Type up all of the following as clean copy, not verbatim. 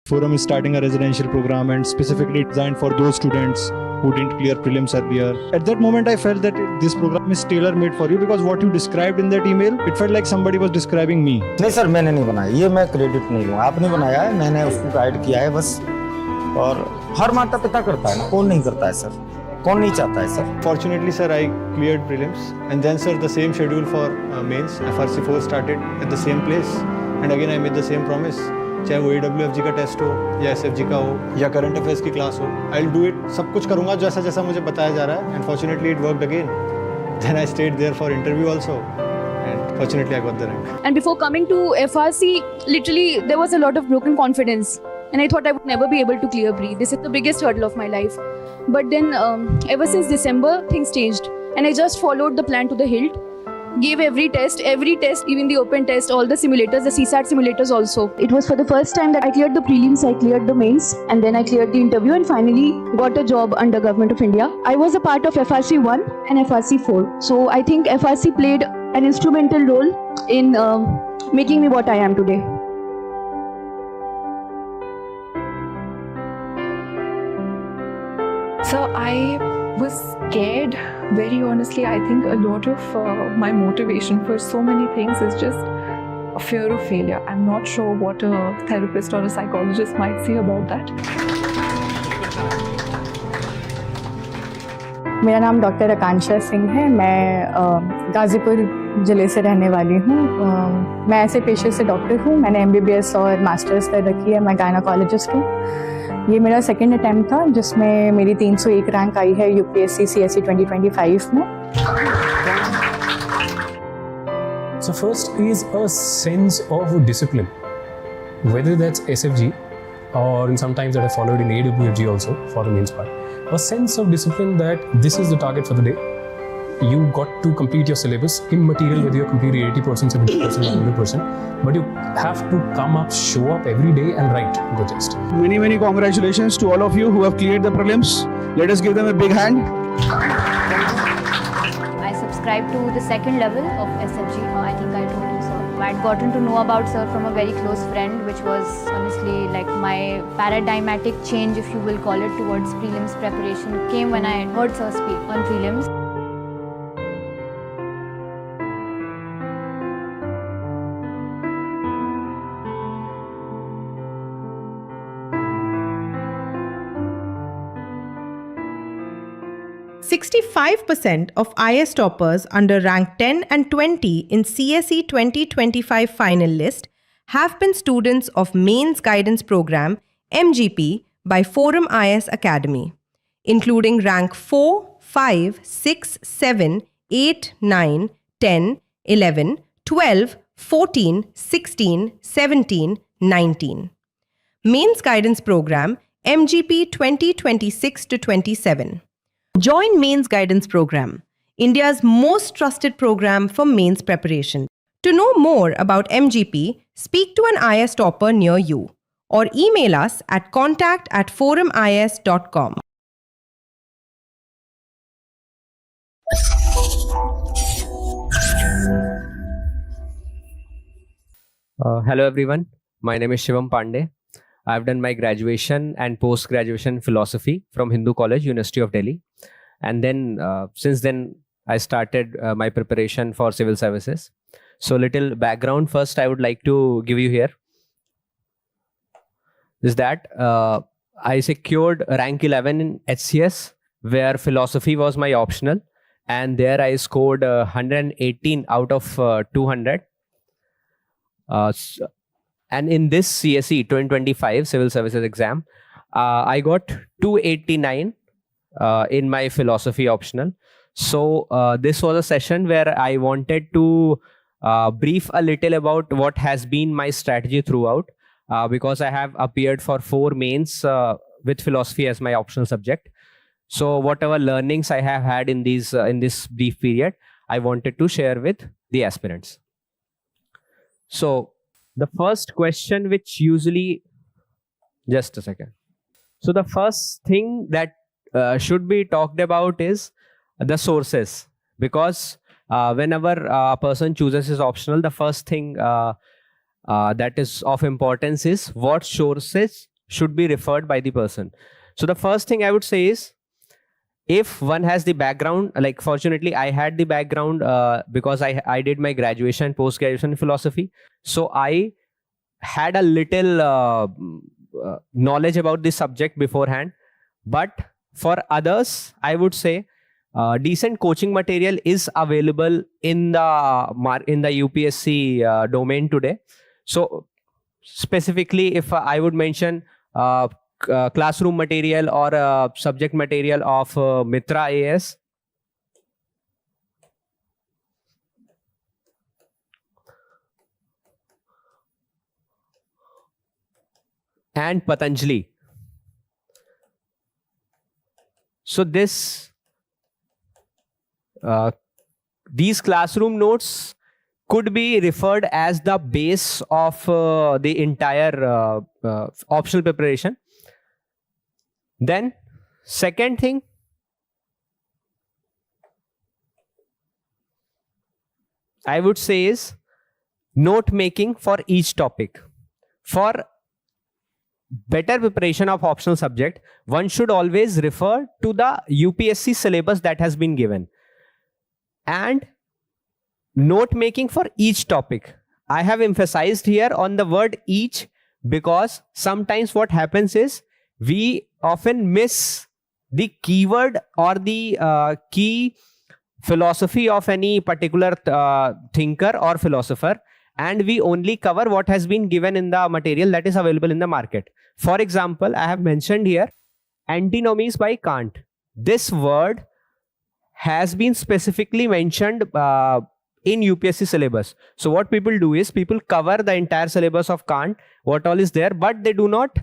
Forum is starting a residential program and specifically designed for those students who didn't clear prelims earlier. At that moment, I felt that this program is tailor-made for you because what you described in that email, it felt like somebody was describing me. नहीं sir, मैंने नहीं बनाया, ये मैं credit नहीं लूँ, आपने बनाया है, मैंने उसको गाइड किया है बस। और हर माता पिता करता है ना, कौन नहीं करता है सर, कौन नहीं चाहता है sir. Fortunately, sir, I cleared prelims and then, sir, the same schedule for mains FRC 4 started at the same place and again I made the same promise. चाहे वो AWFG का टेस्ट हो या SFG का हो या करंट अफेयर्स की class हो, I'll do it, सब कुछ करूँगा जैसा जैसा मुझे बताया जा रहा है. And fortunately it worked again. Then I stayed there for interview also and fortunately I got the rank. And before coming to FRC, literally there was a lot of broken confidence and I thought I would never be able to clear pre. This is the biggest hurdle of my life. But then ever since December, things changed and I just followed the plan to the hilt. Gave every test, even the open test, all the simulators, the CSAT simulators also. It was for the first time that I cleared the prelims, I cleared the mains, and then I cleared the interview and finally got a job under Government of India. I was a part of FRC 1 and FRC 4. So I think FRC played an instrumental role in making me what I am today. So I was scared, very honestly. I think a lot of my motivation for so many things is just a fear of failure. I'm not sure what a therapist or a psychologist might say about that. मेरा नाम doctor Akanksha Singh है। मैं गाज़ीपुर ज़िले से रहने वाली हूँ। मैं ऐसे पेशे से डॉक्टर हूँ। मैंने MBBS और मास्टर्स कर रखी है। मैं गायनोकोलॉजिस्ट हूँ। ये मेरा सेकंड अटेम्प्ट था जिसमें मेरी 301 रैंक आई है UPSC CSE 2025 में। So first is a sense of discipline, whether that's SFG or in sometimes that I followed in AWFG also for the mains part. A sense of discipline that this is the target for the day. You got to complete your syllabus, immaterial whether you're completing 80%, 70%, 100%, but you have to come up, show up every day and write the test. Many congratulations to all of you who have cleared the prelims. Let us give them a big hand. I subscribed to the second level of SFG. I think I told you so. I had gotten to know about sir from a very close friend, which was honestly like my paradigmatic change, if you will call it, towards prelims preparation came when I heard sir speak on prelims. %65% of IS toppers under rank 10 and 20 in CSE 2025 final list have been students of Mains Guidance Program MGP by ForumIAS Academy, including rank 4, 5, 6, 7, 8, 9, 10, 11, 12, 14, 16, 17, 19. Mains Guidance Program MGP 2026-27. Join Mains Guidance Program, India's most trusted program for mains preparation. To know more about MGP, speak to an IS topper near you or email us at contact@forumias.com. Hello everyone, my name is Shivam Pandey. I've done my graduation and post-graduation philosophy from Hindu College, University of Delhi. And then since then, I started my preparation for civil services. So little background first I would like to give you here is that I secured rank 11 in HCS, where philosophy was my optional. And there I scored 118 out of 200. And in this CSE 2025 civil services exam, I got 289 in my philosophy optional. So this was a session where I wanted to brief a little about what has been my strategy throughout, because I have appeared for 4 mains with philosophy as my optional subject. So whatever learnings I have had in this brief period, I wanted to share with the aspirants. So the first question, which usually, just a second. So the first thing that should be talked about is the sources, because whenever a person chooses his optional, the first thing that is of importance is what sources should be referred by the person. So the first thing I would say is, if one has the background, like fortunately I had the background because I did my graduation, post-graduation in philosophy. So I had a little knowledge about this subject beforehand. But for others, I would say decent coaching material is available in the UPSC domain today. So specifically, if I would mention classroom material or subject material of Mitra AS, and Patanjali. So these classroom notes could be referred as the base of the entire optional preparation. Then second thing, I would say is note making for each topic. For better preparation of optional subject, one should always refer to the UPSC syllabus that has been given. And note making for each topic. I have emphasized here on the word each because sometimes what happens is we often miss the keyword or the key philosophy of any particular thinker or philosopher, and we only cover what has been given in the material that is available in the market. For example, I have mentioned here antinomies by Kant. This word has been specifically mentioned in UPSC syllabus. So what people do is people cover the entire syllabus of Kant, what all is there, but they do not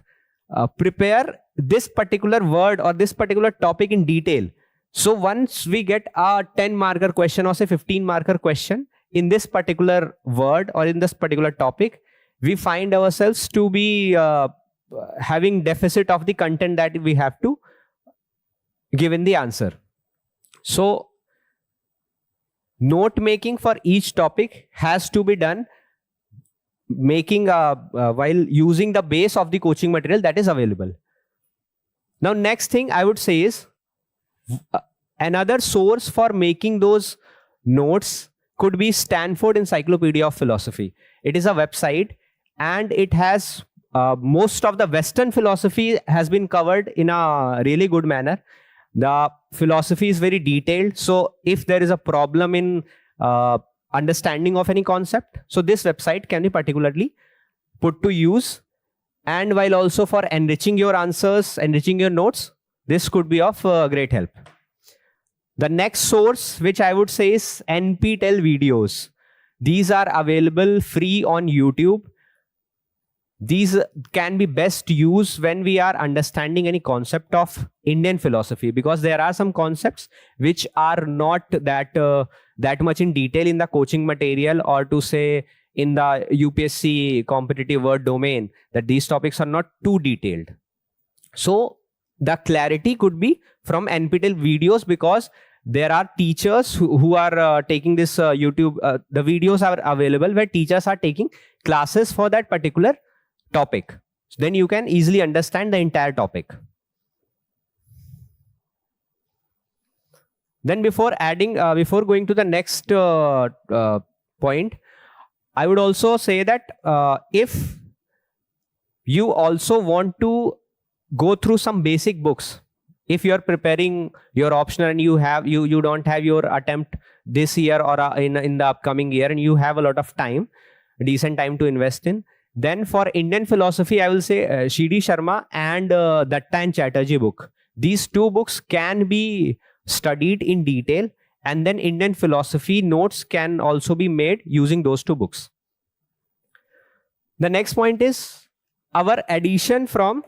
prepare this particular word or this particular topic in detail. So once we get a 10 marker question or say 15 marker question in this particular word or in this particular topic, we find ourselves to be having deficit of the content that we have to give in the answer. So note making for each topic has to be done while using the base of the coaching material that is available. Now next thing I would say is another source for making those notes could be Stanford Encyclopedia of Philosophy. It is a website and it has most of the Western philosophy has been covered in a really good manner. The philosophy is very detailed. So if there is a problem in understanding of any concept, so this website can be particularly put to use. And while also for enriching your answers, enriching your notes, this could be of great help. The next source, which I would say is NPTEL videos. These are available free on YouTube. These can be best used when we are understanding any concept of Indian philosophy, because there are some concepts which are not that much in detail in the coaching material, or to say in the UPSC competitive word domain, that these topics are not too detailed. So the clarity could be from NPTEL videos, because there are teachers who are taking this YouTube, the videos are available where teachers are taking classes for that particular topic. So then you can easily understand the entire topic. Then before going to the next point, I would also say that if you also want to go through some basic books, if you are preparing your optional and you don't have your attempt this year or in the upcoming year, and you have a lot of time, decent time to invest in, then for Indian philosophy, I will say C.D. Sharma and Datta and Chatterjee book. These two books can be studied in detail, and then Indian philosophy notes can also be made using those two books. The next point is our addition from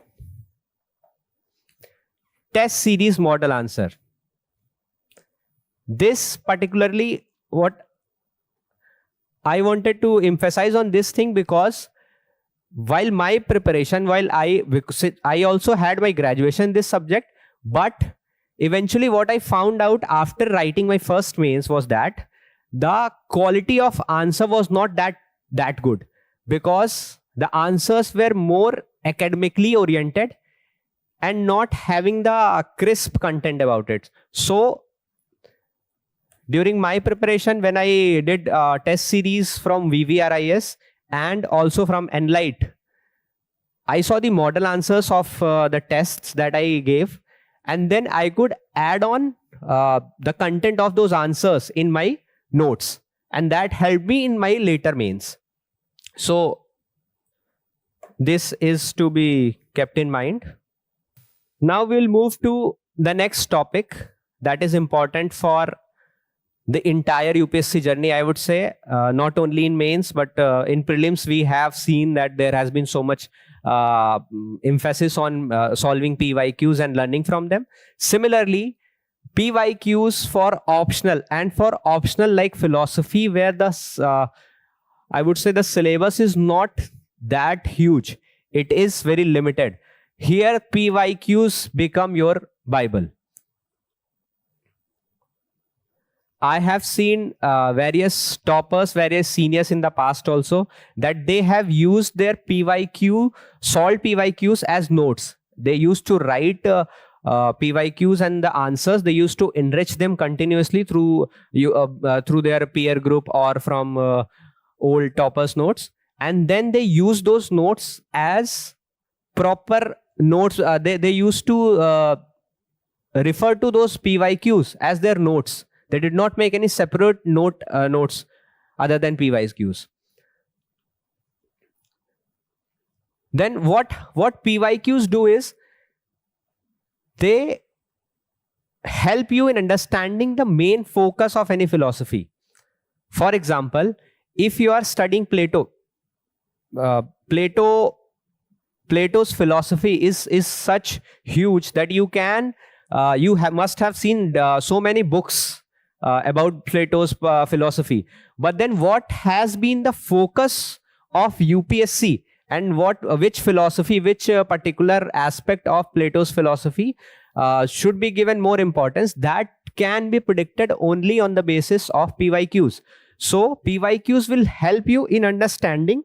test series model answer. This particularly, what I wanted to emphasize on this thing, because while my preparation, I also had my graduation in this subject, but eventually what I found out after writing my first mains was that the quality of answer was not that good, because the answers were more academically oriented and not having the crisp content about it. So during my preparation, when I did test series from VVRIS and also from Enlight, I saw the model answers of the tests that I gave, and then I could add on the content of those answers in my notes, and that helped me in my later mains. So this is to be kept in mind. Now we'll move to the next topic that is important for the entire UPSC journey, I would say, not only in mains, but in prelims, we have seen that there has been so much emphasis on solving PYQs and learning from them. Similarly, PYQs for optional, and for optional like philosophy, where the I would say the syllabus is not that huge. It is very limited. Here, PYQs become your Bible. I have seen various toppers, various seniors in the past also, that they have used their PYQ, solved PYQs as notes. They used to write PYQs and the answers. They used to enrich them continuously through their peer group or from old toppers notes. And then they use those notes as proper notes. They used to refer to those PYQs as their notes. They did not make any separate notes other than PYQs. Then what PYQs do is they help you in understanding the main focus of any philosophy. For example, if you are studying Plato, Plato's philosophy is such huge that you must have seen so many books about Plato's philosophy. But then what has been the focus of UPSC, and which philosophy, which particular aspect of Plato's philosophy should be given more importance, that can be predicted only on the basis of PYQs. So PYQs will help you in understanding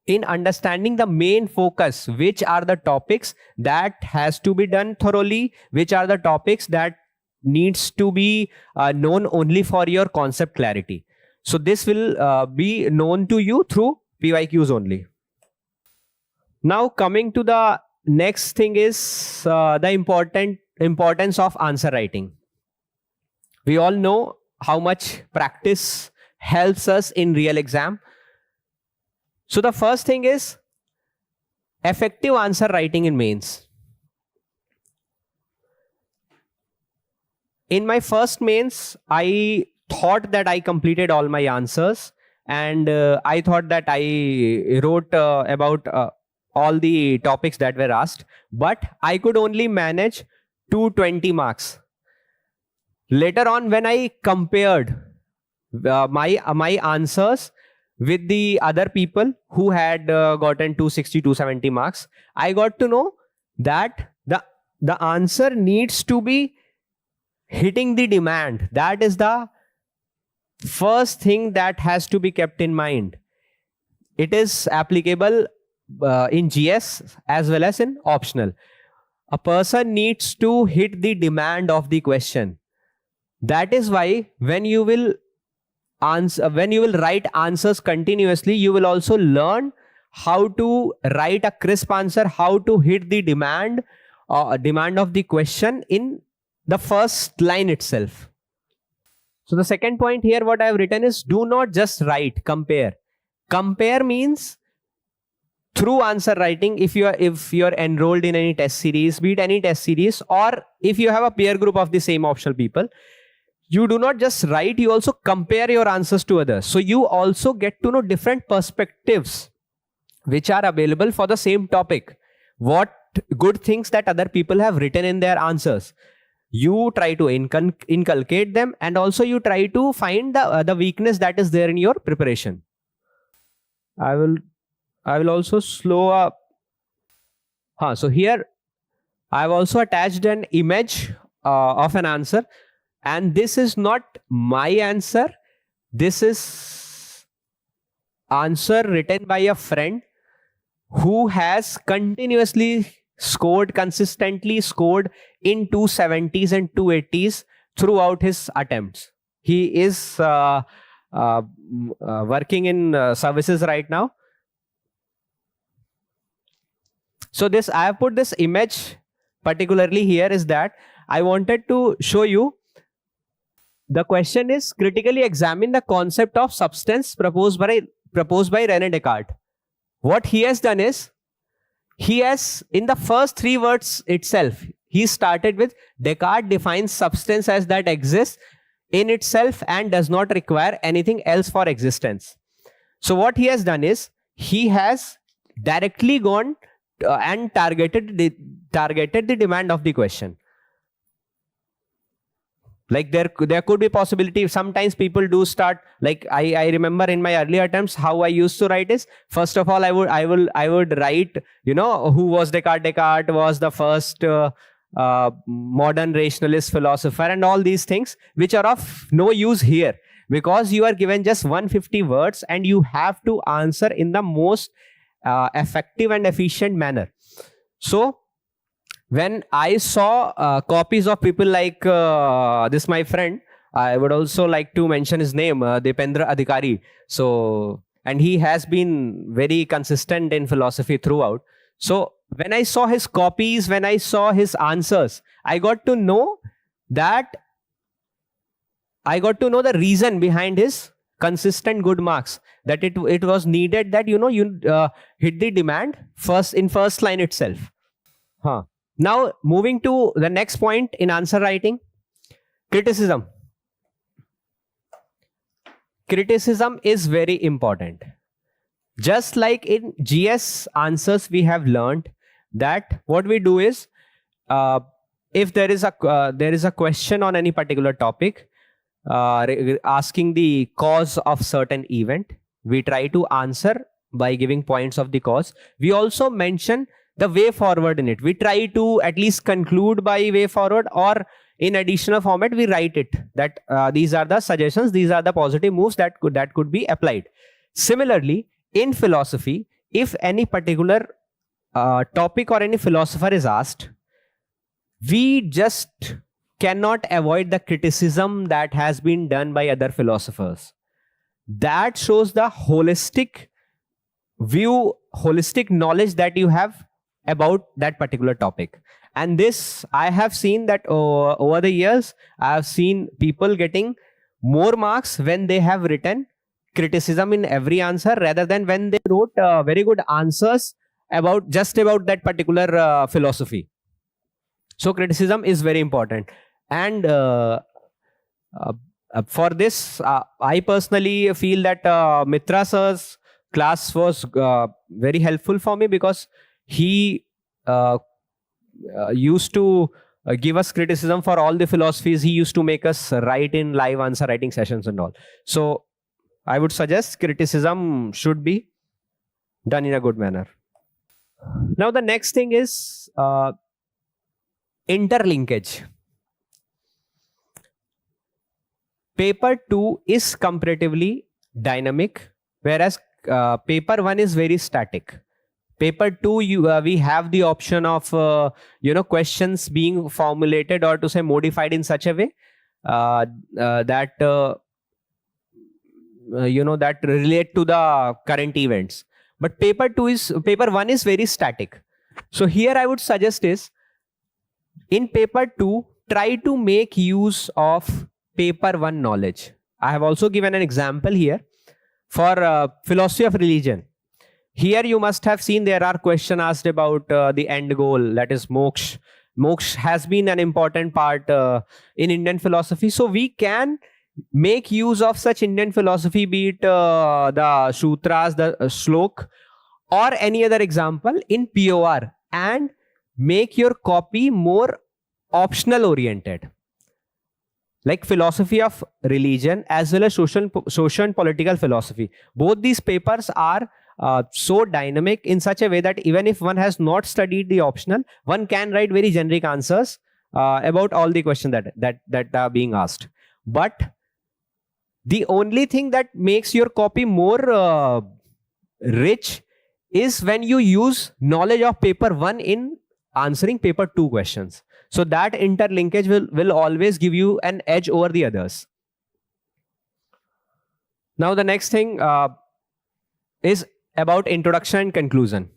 the main focus, which are the topics that has to be done thoroughly, which are the topics that needs to be known only for your concept clarity. So this will be known to you through PYQs only. Now coming to the next thing is the importance of answer writing. We all know how much practice helps us in real exam. So the first thing is effective answer writing in mains. In my first mains, I thought that I completed all my answers, and I thought that I wrote about all the topics that were asked, but I could only manage 220 marks. Later on, when I compared my answers with the other people who had gotten 260, 270 marks, I got to know that the answer needs to be hitting the demand. That is the first thing that has to be kept in mind. It is applicable in GS as well as in optional. A person needs to hit the demand of the question. That is why when you will write answers continuously, you will also learn how to write a crisp answer, how to hit the demand of the question in the first line itself. So the second point here, what I have written is, do not just write, compare. Compare means through answer writing, if you are enrolled in any test series, be it any test series, or if you have a peer group of the same optional people, you do not just write, you also compare your answers to others. So you also get to know different perspectives which are available for the same topic. What good things that other people have written in their answers. You try to inculcate them, and also you try to find the weakness that is there in your preparation. I will also slow up. So here I have also attached an image of an answer, and this is not my answer. This is answer written by a friend who has consistently scored in 270s and 280s throughout his attempts. He is working in services right now. So this, I have put this image particularly here is that I wanted to show you. The question is, critically examine the concept of substance proposed by René Descartes. What he has done is, he has, in the first 3 words itself, he started with Descartes defines substance as that exists in itself and does not require anything else for existence. So what he has done is, he has directly gone and targeted the demand of the question. Like there could be possibility. Sometimes people do start, like I remember in my early attempts how I used to write is, first of all I would write, you know, who was Descartes. Descartes was the first modern rationalist philosopher, and all these things which are of no use here, because you are given just 150 words and you have to answer in the most effective and efficient manner. So when I saw copies of people like this, my friend, I would also like to mention his name, Dipendra Adhikari. So, and he has been very consistent in philosophy throughout. So when I saw his copies, when I saw his answers, I got to know the reason behind his consistent good marks, that it was needed that, you know, you hit the demand in first line itself. Now moving to the next point in answer writing, criticism. Criticism is very important. Just like in GS answers, we have learned that what we do is, if there is a question on any particular topic, asking the cause of certain event, we try to answer by giving points of the cause. We also mention the way forward in it. We try to at least conclude by way forward, or in additional format we write it that these are the suggestions, these are the positive moves that could be applied. Similarly, in philosophy, if any particular topic or any philosopher is asked, we just cannot avoid the criticism that has been done by other philosophers. That shows the holistic view, holistic knowledge that you have about that particular topic. And this, I have seen that over the years, I have seen people getting more marks when they have written criticism in every answer, rather than when they wrote very good answers about that particular philosophy. So criticism is very important. And for this, I personally feel that Mitra sir's class was very helpful for me, because he used to give us criticism for all the philosophies. He used to make us write in live answer writing sessions and all. So I would suggest criticism should be done in a good manner. Now the next thing is interlinkage. Paper 2 is comparatively dynamic, whereas paper 1 is very static. Paper 2, we have the option of questions being formulated, or to say modified in such a way that that relate to the current events. But paper 1 is very static. So here I would suggest is, in paper 2, try to make use of paper 1 knowledge. I have also given an example here for philosophy of religion. Here you must have seen there are questions asked about the end goal, that is moksha. Moksha has been an important part in Indian philosophy. So we can make use of such Indian philosophy, be it the sutras, the slok, or any other example in POR, and make your copy more optional oriented. Like philosophy of religion as well as social and political philosophy. Both these papers are so dynamic in such a way that even if one has not studied the optional, one can write very generic answers about all the questions that are being asked. But the only thing that makes your copy more rich is when you use knowledge of paper 1 in answering paper 2 questions. So that interlinkage will always give you an edge over the others. Now the next thing is about introduction and conclusion.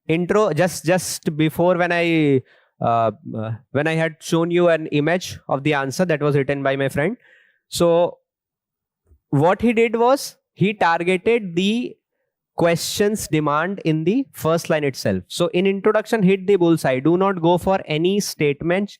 Intro, just before when I had shown you an image of the answer that was written by my friend. So what he did was he targeted the questions demand in the first line itself. So in introduction, hit the bullseye. Do not go for any statement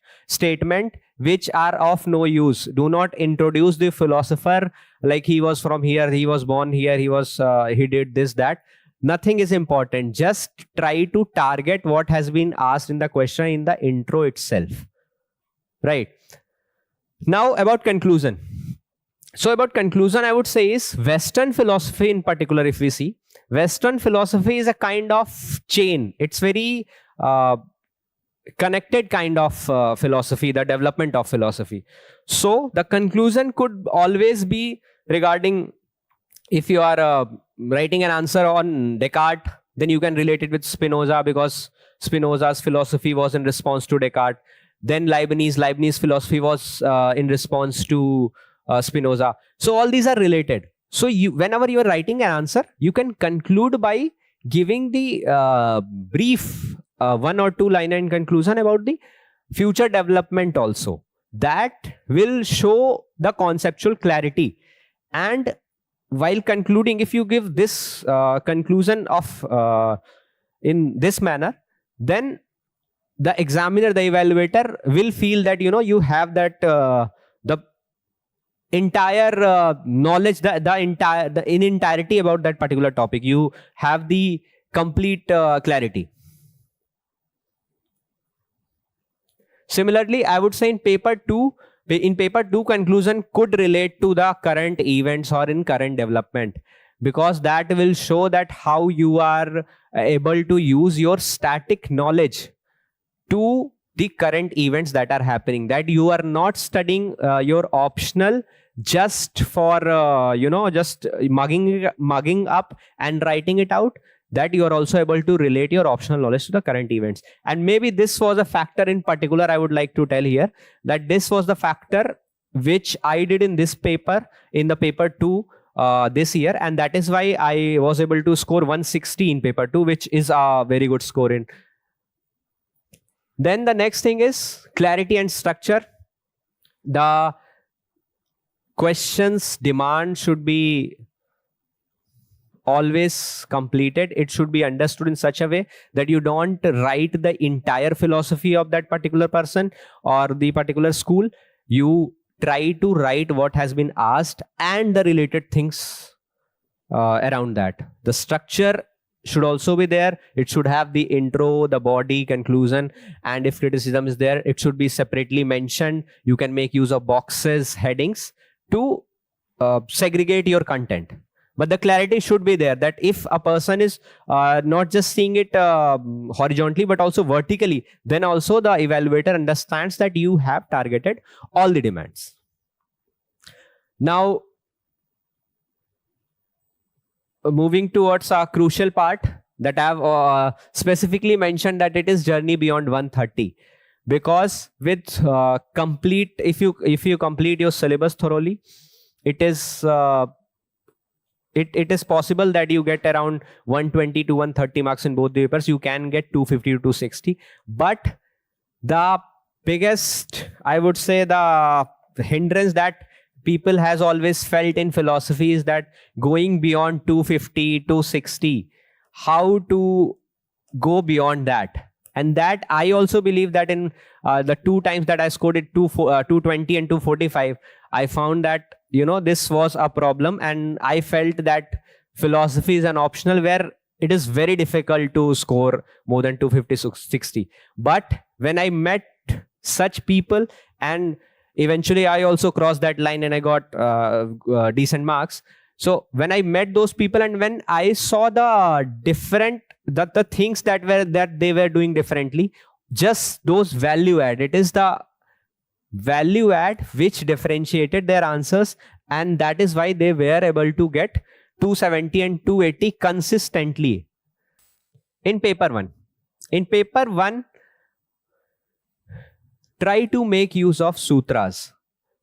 which are of no use. Do not introduce the philosopher like he was from here, he was born here, he did this, that. Nothing is important. Just try to target what has been asked in the question in the intro itself. Right. Now about conclusion. So about conclusion, I would say is Western philosophy in particular, if we see, Western philosophy is a kind of chain. It's very connected kind of philosophy, the development of philosophy. So the conclusion could always be regarding, if you are writing an answer on Descartes, then you can relate it with Spinoza because Spinoza's philosophy was in response to Descartes. Then Leibniz philosophy was in response to Spinoza. So all these are related. So whenever you are writing an answer, you can conclude by giving the brief 1 or 2 line in conclusion about the future development also. That will show the conceptual clarity. And while concluding, if you give this conclusion of in this manner, then the examiner, the evaluator will feel that you have that the entire knowledge, the in entirety about that particular topic. You have the complete clarity. Similarly, I would say in paper 2, conclusion could relate to the current events or in current development, because that will show that how you are able to use your static knowledge to the current events that are happening, that you are not studying your optional just for just mugging up and writing it out, that you are also able to relate your optional knowledge to the current events. And maybe this was a factor in particular I would like to tell here, that this was the factor which I did in this paper, in the paper 2 this year, and that is why I was able to score 160 in paper 2, which is a very good score in. Then the next thing is clarity and structure. The questions demand should be always completed. It should be understood in such a way that you don't write the entire philosophy of that particular person or the particular school. You try to write what has been asked and the related things around that. The structure should also be there. It should have the intro, the body, conclusion, and if criticism is there, it should be separately mentioned. You can make use of boxes, headings to segregate your content. But the clarity should be there, that if a person is not just seeing it horizontally but also vertically, then also the evaluator understands that you have targeted all the demands. Now, moving towards a crucial part that I have specifically mentioned, that it is journey beyond 130, because with if you complete your syllabus thoroughly, it is it is possible that you get around 120 to 130 marks in both the papers. You can get 250 to 260, but the biggest, I would say, the hindrance that people has always felt in philosophy is that going beyond 250, 260, how to go beyond that. And that I also believe that in the 2 times that I scored it 220 and 245, I found that this was a problem, and I felt that philosophy is an optional where it is very difficult to score more than 250, 60. But when I met such people, and eventually I also crossed that line and I got decent marks. So when I met those people and when I saw the different, the things that they were doing differently, just those value add, it is the value add which differentiated their answers, and that is why they were able to get 270 and 280 consistently in paper 1. In paper 1, try to make use of sutras.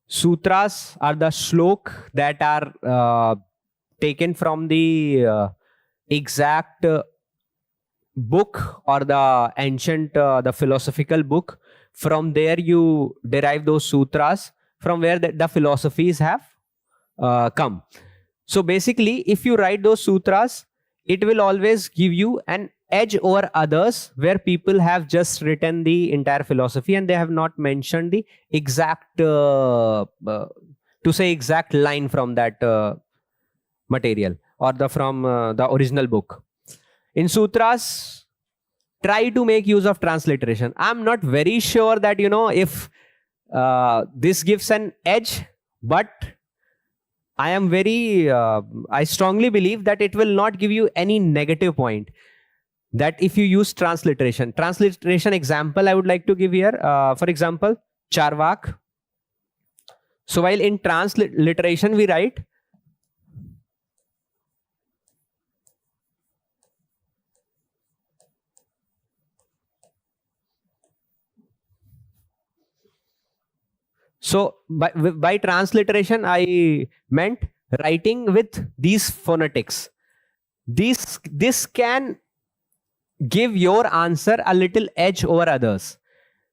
Sutras are the shlok that are taken from the exact book or the ancient, the philosophical book. From there you derive those sutras from where the philosophies have come. So basically, if you write those sutras, it will always give you an edge over others where people have just written the entire philosophy and they have not mentioned the exact, exact line from that material or from the original book. In sutras, try to make use of transliteration. I'm not very sure that, if this gives an edge, but I am I strongly believe that it will not give you any negative point. That if you use transliteration example, I would like to give here, for example, Charvak. So while in transliteration we write, so by transliteration I meant writing with these phonetics. This can give your answer a little edge over others,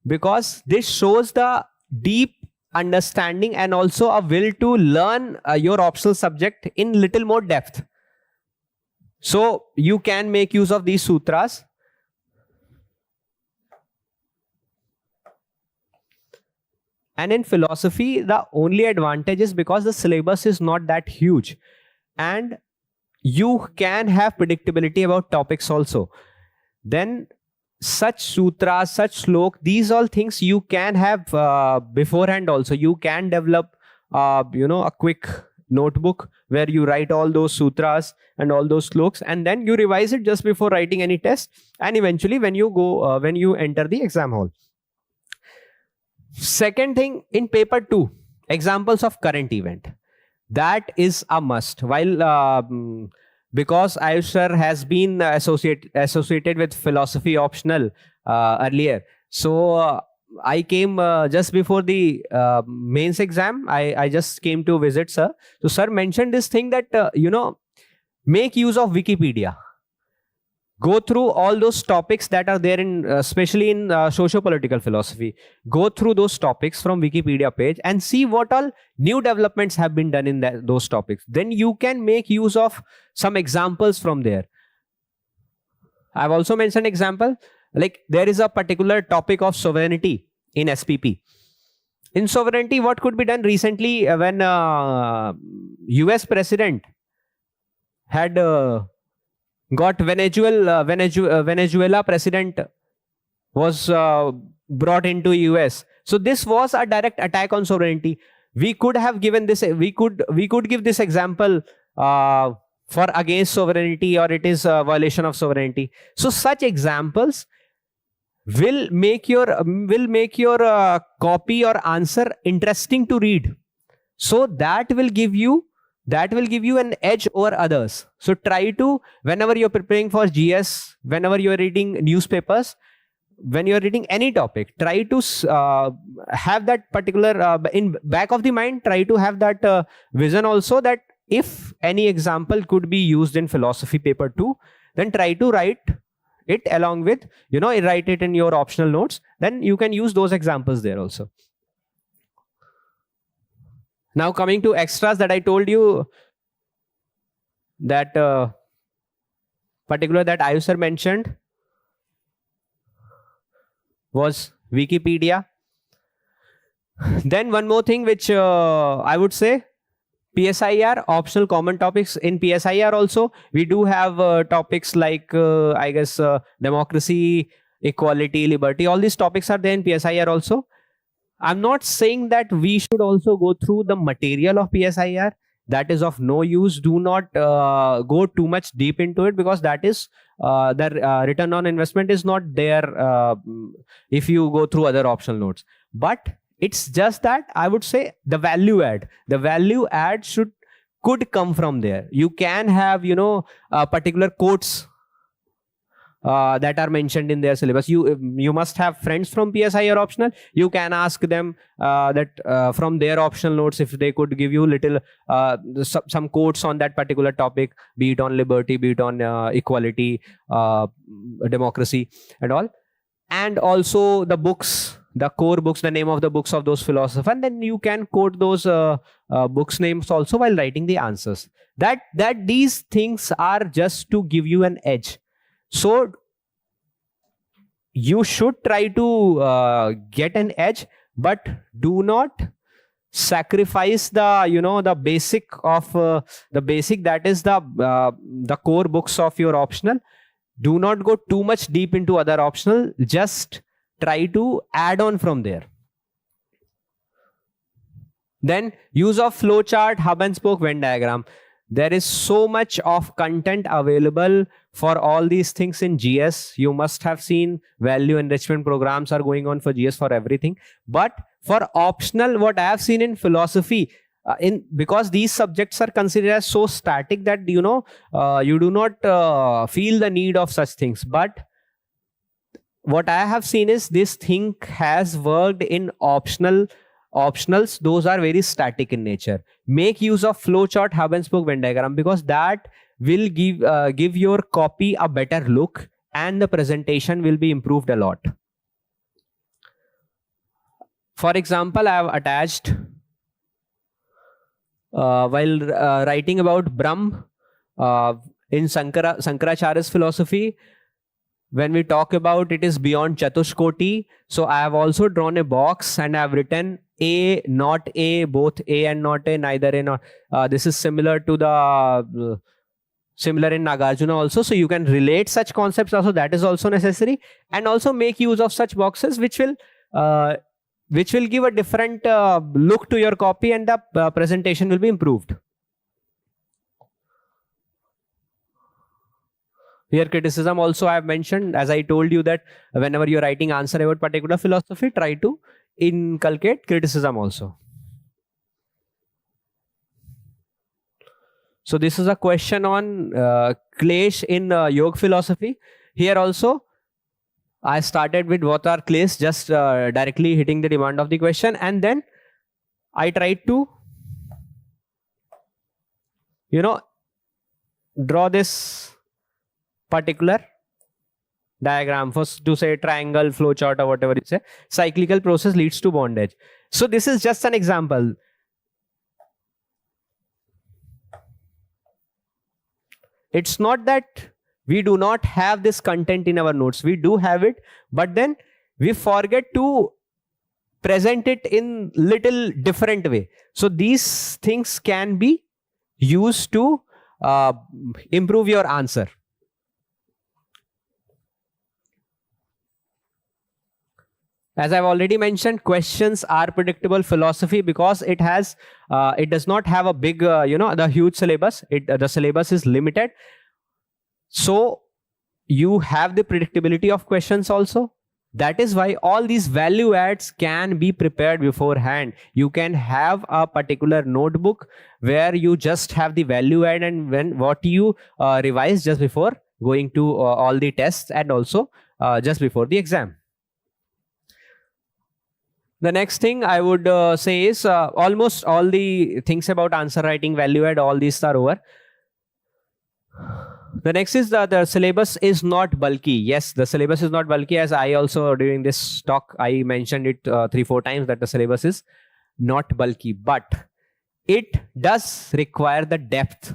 because this shows the deep understanding and also a will to learn your optional subject in little more depth. So you can make use of these sutras. And in philosophy, the only advantage is because the syllabus is not that huge and you can have predictability about topics also. Then such sutras, such slok, these all things you can have beforehand also. You can develop, a quick notebook where you write all those sutras and all those sloks, and then you revise it just before writing any test, and eventually when you go, when you enter the exam hall. Second thing, in paper 2, examples of current event. That is a must. While because Ayush sir has been associated with philosophy optional earlier. So I came just before the mains exam. I just came to visit sir. So sir mentioned this thing that, make use of Wikipedia. Go through all those topics that are there in, especially in socio-political philosophy. Go through those topics from Wikipedia page and see what all new developments have been done in those topics. Then you can make use of some examples from there. I've also mentioned example, like there is a particular topic of sovereignty in SPP. In sovereignty, what could be done recently when US president had got Venezuela president was brought into US. So this was a direct attack on sovereignty. We could have given this, we could give this example for against sovereignty, or it is a violation of sovereignty. So such examples will make your copy or answer interesting to read. So that will give you an edge over others. So try to, whenever you're preparing for GS, whenever you're reading newspapers, when you're reading any topic, try to have that particular, in back of the mind, try to have that vision also, that if any example could be used in philosophy paper 2, then try to write it along with, write it in your optional notes. Then you can use those examples there also. Now coming to extras that I told you, that particular that Ayush sir mentioned was Wikipedia. Then one more thing which I would say, PSIR, optional common topics. In PSIR also, we do have topics like, I guess, democracy, equality, liberty. All these topics are there in PSIR also. I'm not saying that we should also go through the material of PSIR. That is of no use. Do not go too much deep into it, because that is the return on investment is not there if you go through other optional notes. But it's just that I would say the value add should could come from there. You can have, particular quotes that are mentioned in their syllabus. You must have friends from PSI or optional. You can ask them that from their optional notes if they could give you little some quotes on that particular topic, be it on liberty, be it on equality, democracy and all. And also the books, the core books, the name of the books of those philosophers, and then you can quote those books names also while writing the answers. That these things are just to give you an edge. So you should try to get an edge, but do not sacrifice the basic of the basic, that is the core books of your optional. Do not go too much deep into other optional. Just try to add on from there. Then use of flowchart, hub and spoke, Venn diagram. There is so much of content available for all these things in GS. You must have seen value enrichment programs are going on for GS for everything. But for optional, what I have seen in philosophy, because these subjects are considered as so static that you do not feel the need of such things. But what I have seen is this thing has worked in optionals. Those are very static in nature. Make use of flowchart, hub and spoke, Venn diagram, because that will give your copy a better look and the presentation will be improved a lot. For example, I have attached while writing about Brahm in Shankaracharya's philosophy. When we talk about it is beyond Chatushkoti, so I have also drawn a box and I have written A, not A, both A and not A, neither A, not. This is similar to the similar in Nagarjuna also. So you can relate such concepts also. That is also necessary, and also make use of such boxes which will give a different look to your copy, and the presentation will be improved. Here criticism also I have mentioned, as I told you that whenever you are writing answer about particular philosophy, try to inculcate criticism also. So this is a question on Klesh in yoga philosophy. Here also I started with what are Klesh, just directly hitting the demand of the question, and then I tried to draw this particular diagram, first to say triangle, flowchart, or whatever you say. Cyclical process leads to bondage. So this is just an example. It's not that we do not have this content in our notes. We do have it, but then we forget to present it in little different way. So these things can be used to improve your answer. As I've already mentioned, questions are predictable philosophy because it does not have a big, the huge syllabus. The syllabus is limited. So you have the predictability of questions also. That is why all these value adds can be prepared beforehand. You can have a particular notebook where you just have the value add and what you revise just before going to all the tests, and also just before the exam. The next thing I would say is almost all the things about answer writing, value add, all these are over. The next is the syllabus is not bulky. Yes, the syllabus is not bulky, as I also during this talk, I mentioned it 3-4 times that the syllabus is not bulky, but it does require the depth.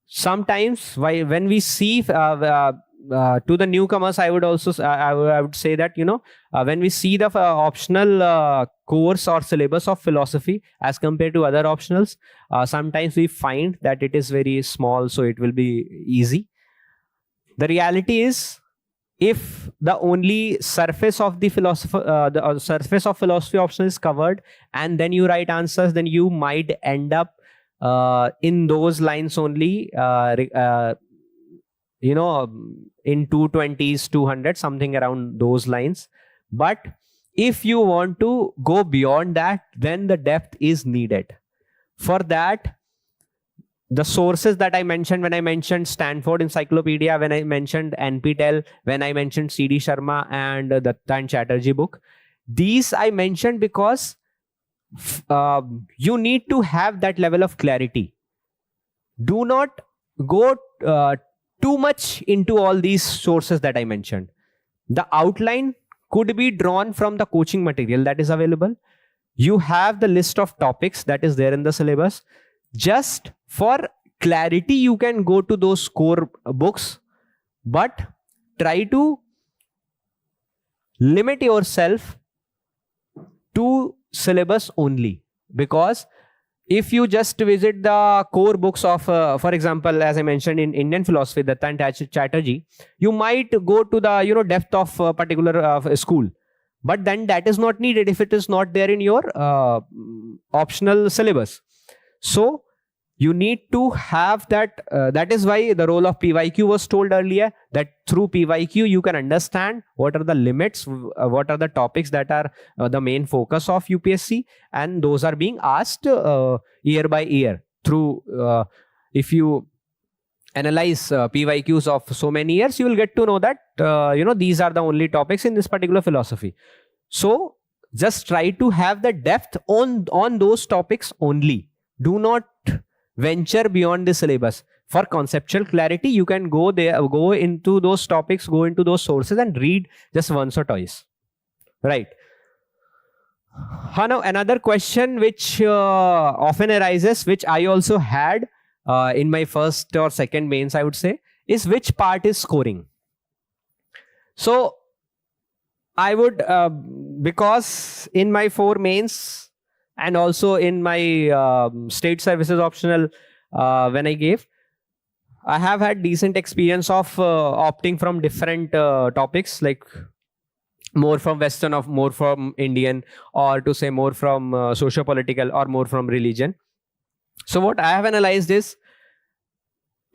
Sometimes when we see to the newcomers, I would also I would say that when we see the optional course or syllabus of philosophy as compared to other optionals, sometimes we find that it is very small, so it will be easy. The reality is, if the only surface of the surface of philosophy optional is covered, and then you write answers, then you might end up in those lines only. In 220s, 200, something around those lines. But if you want to go beyond that, then the depth is needed. For that, the sources that I mentioned, when I mentioned Stanford Encyclopedia, when I mentioned NPTEL, when I mentioned CD Sharma and Datta and Chatterjee book, these I mentioned because you need to have that level of clarity. Do not go too much into all these sources that I mentioned. The outline could be drawn from the coaching material that is available. You have the list of topics that is there in the syllabus. Just for clarity, you can go to those core books, but try to limit yourself to syllabus only, because if you just visit the core books of, for example, as I mentioned in Indian philosophy, Datta and Chatterjee, you might go to the depth of a particular school, but then that is not needed if it is not there in your optional syllabus. So you need to have that. That is why the role of PYQ was told earlier, that through PYQ you can understand what are the limits, what are the topics that are the main focus of UPSC, and those are being asked year by year. Through if you analyze PYQs of so many years, you will get to know that these are the only topics in this particular philosophy. So just try to have the depth on those topics only. Do not venture beyond the syllabus. For conceptual clarity, you can go into those topics, go into those sources and read just once or twice. Right. Now, another question which often arises, which I also had in my first or second mains, I would say, is which part is scoring. So I would, because in my 4 mains and also in my state services optional when I gave, I have had decent experience of opting from different topics, like more from Western, or more from Indian, or to say more from socio-political, or more from religion. So what I have analyzed is,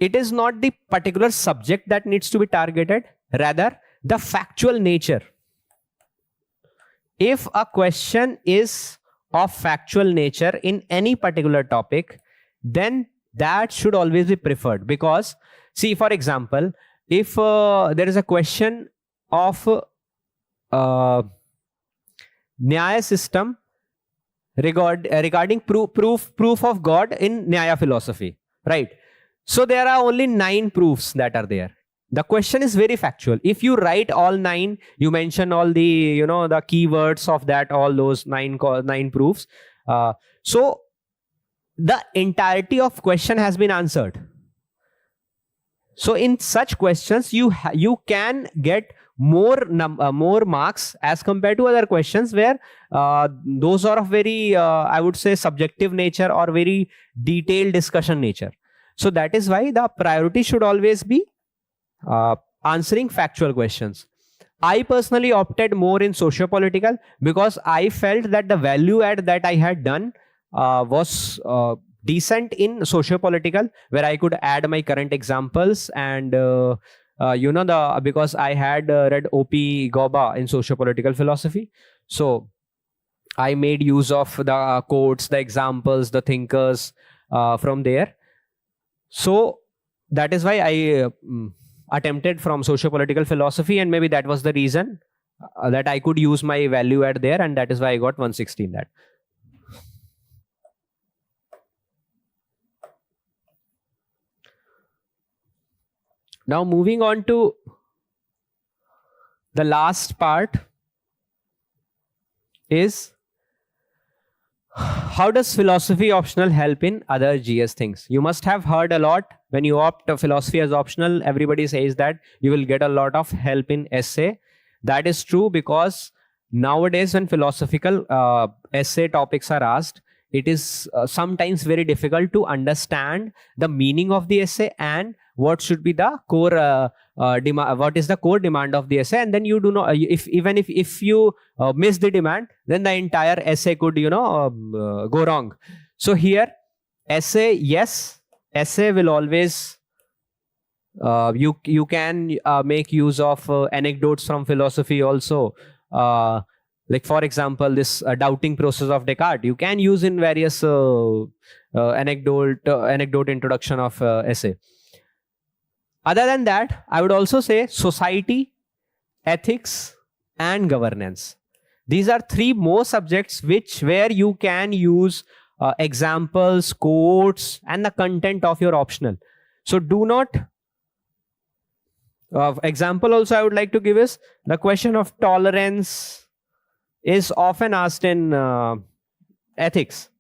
it is not the particular subject that needs to be targeted, rather the factual nature. If a question is of factual nature in any particular topic, then that should always be preferred. Because, see, for example, if there is a question of Nyaya system regarding proof of God in Nyaya philosophy, right? So there are only 9 proofs that are there. The question is very factual. If you write all 9, you mention all the the keywords of that, all those 9 proofs. So the entirety of question has been answered. So in such questions, you can get more marks as compared to other questions where those are of very I would say subjective nature or very detailed discussion nature. So that is why the priority should always be answering factual questions. I personally opted more in socio-political because I felt that the value add that I had done was decent in socio-political, where I could add my current examples and because I had read O.P. Gauba in socio-political philosophy. So I made use of the quotes, the examples, the thinkers from there. So that is why I attempted from socio-political philosophy, and maybe that was the reason that I could use my value add there, and that is why I got 116 that. Now moving on to the last part is, how does philosophy optional help in other GS things? You must have heard a lot when you opt philosophy as optional. Everybody says that you will get a lot of help in essay. That is true, because nowadays when philosophical essay topics are asked, it is sometimes very difficult to understand the meaning of the essay and what should be the core what is the core demand of the essay, and then you do not, if you miss the demand, then the entire essay could go wrong. So here essay, yes, essay will always you can make use of anecdotes from philosophy also. Like for example, this doubting process of Descartes, you can use in various anecdote introduction of essay. Other than that, I would also say society, ethics, and governance. These are three more subjects where you can use examples, quotes, and the content of your optional. So do not. Example also I would like to give is the question of tolerance is often asked in ethics.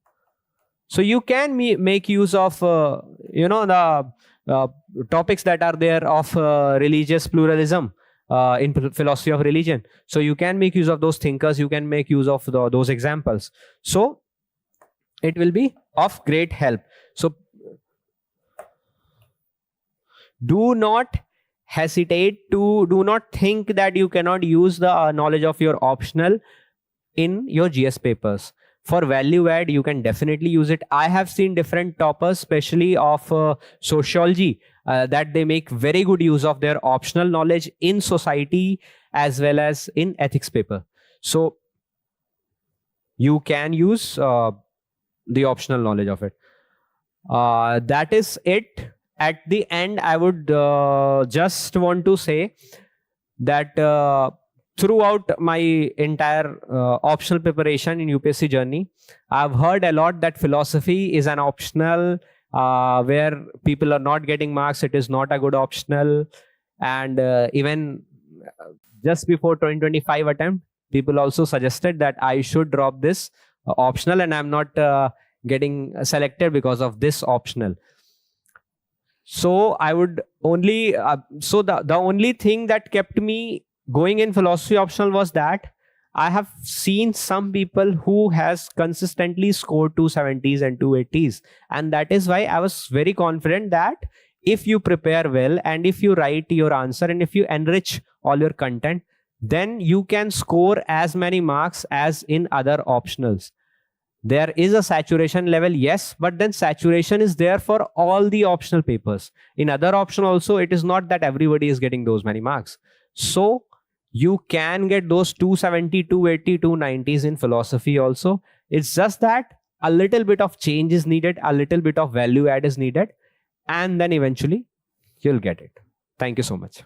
So you can make use of the topics that are there of religious pluralism in philosophy of religion. So you can make use of those thinkers, you can make use of those examples. So it will be of great help. So do not hesitate to, do not think that you cannot use the knowledge of your optional in your GS papers. For value add, you can definitely use it. I have seen different toppers, especially of sociology, that they make very good use of their optional knowledge in society as well as in ethics paper. So you can use the optional knowledge of it. That is it. At the end, I would just want to say that throughout my entire optional preparation in UPSC journey, I've heard a lot that philosophy is an optional where people are not getting marks. It is not a good optional. And even just before 2025 attempt, people also suggested that I should drop this optional and I'm not getting selected because of this optional. So I would only, the only thing that kept me going in philosophy optional was that I have seen some people who has consistently scored 270s and 280s. And that is why I was very confident that if you prepare well and if you write your answer and if you enrich all your content, then you can score as many marks as in other optionals. There is a saturation level, yes, but then saturation is there for all the optional papers. In other option also, it is not that everybody is getting those many marks. So you can get those 270, 280, 290s in philosophy also. It's just that a little bit of change is needed, a little bit of value add is needed, and then eventually you'll get it. Thank you so much.